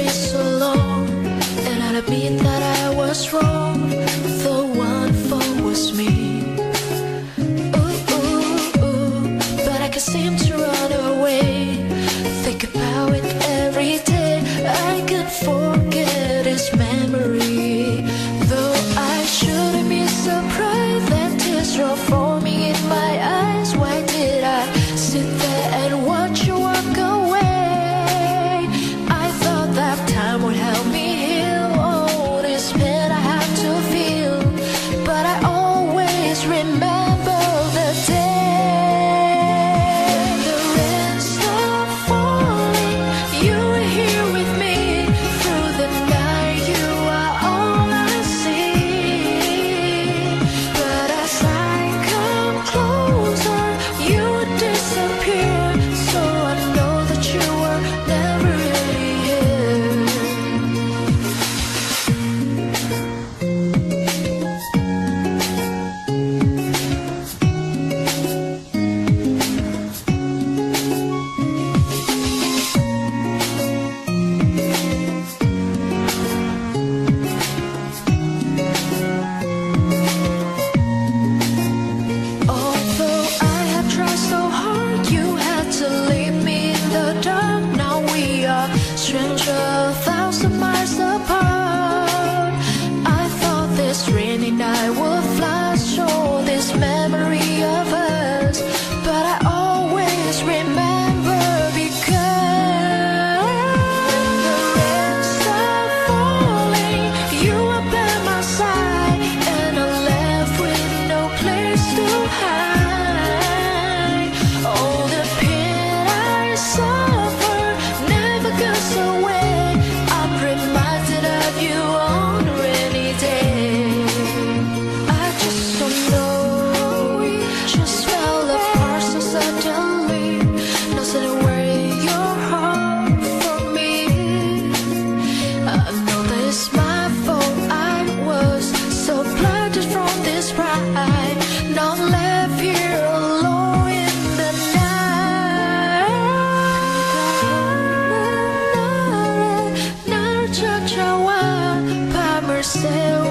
me so long, and I'll admit that I was wrong. The one fault was me. Ooh, ooh, ooh, but I can't seem to run away. Think about it every day. I can't forget his memory. Though I shouldn't be surprised that tears are forming in my eyes. Why did I sit there and watch you walk away? I thought that time would help me heal all this pain I had to feel, but I always remember the day the rain stopped falling. You were here with me through the night. You are all I see, but as I come closer, you disappear. So I know that you were never really here. Although I had tried so hard, you had to leave me in the dark. Now we are strangers a thousand miles apart. I thought this rainy night would flash all this memory of us, but I always remember because when the rain stopped falling, you were by my side, and I left with no place to hide. All the pain I suffer never goes away. I'm reminded of you on a rainy day. I just don't know, we just fell apart so suddenly. Nothing where your heart for me. I know that it's my fault. I was so blinded from this pride, not left here alone in the night. 나를 찾아와 밤을 새워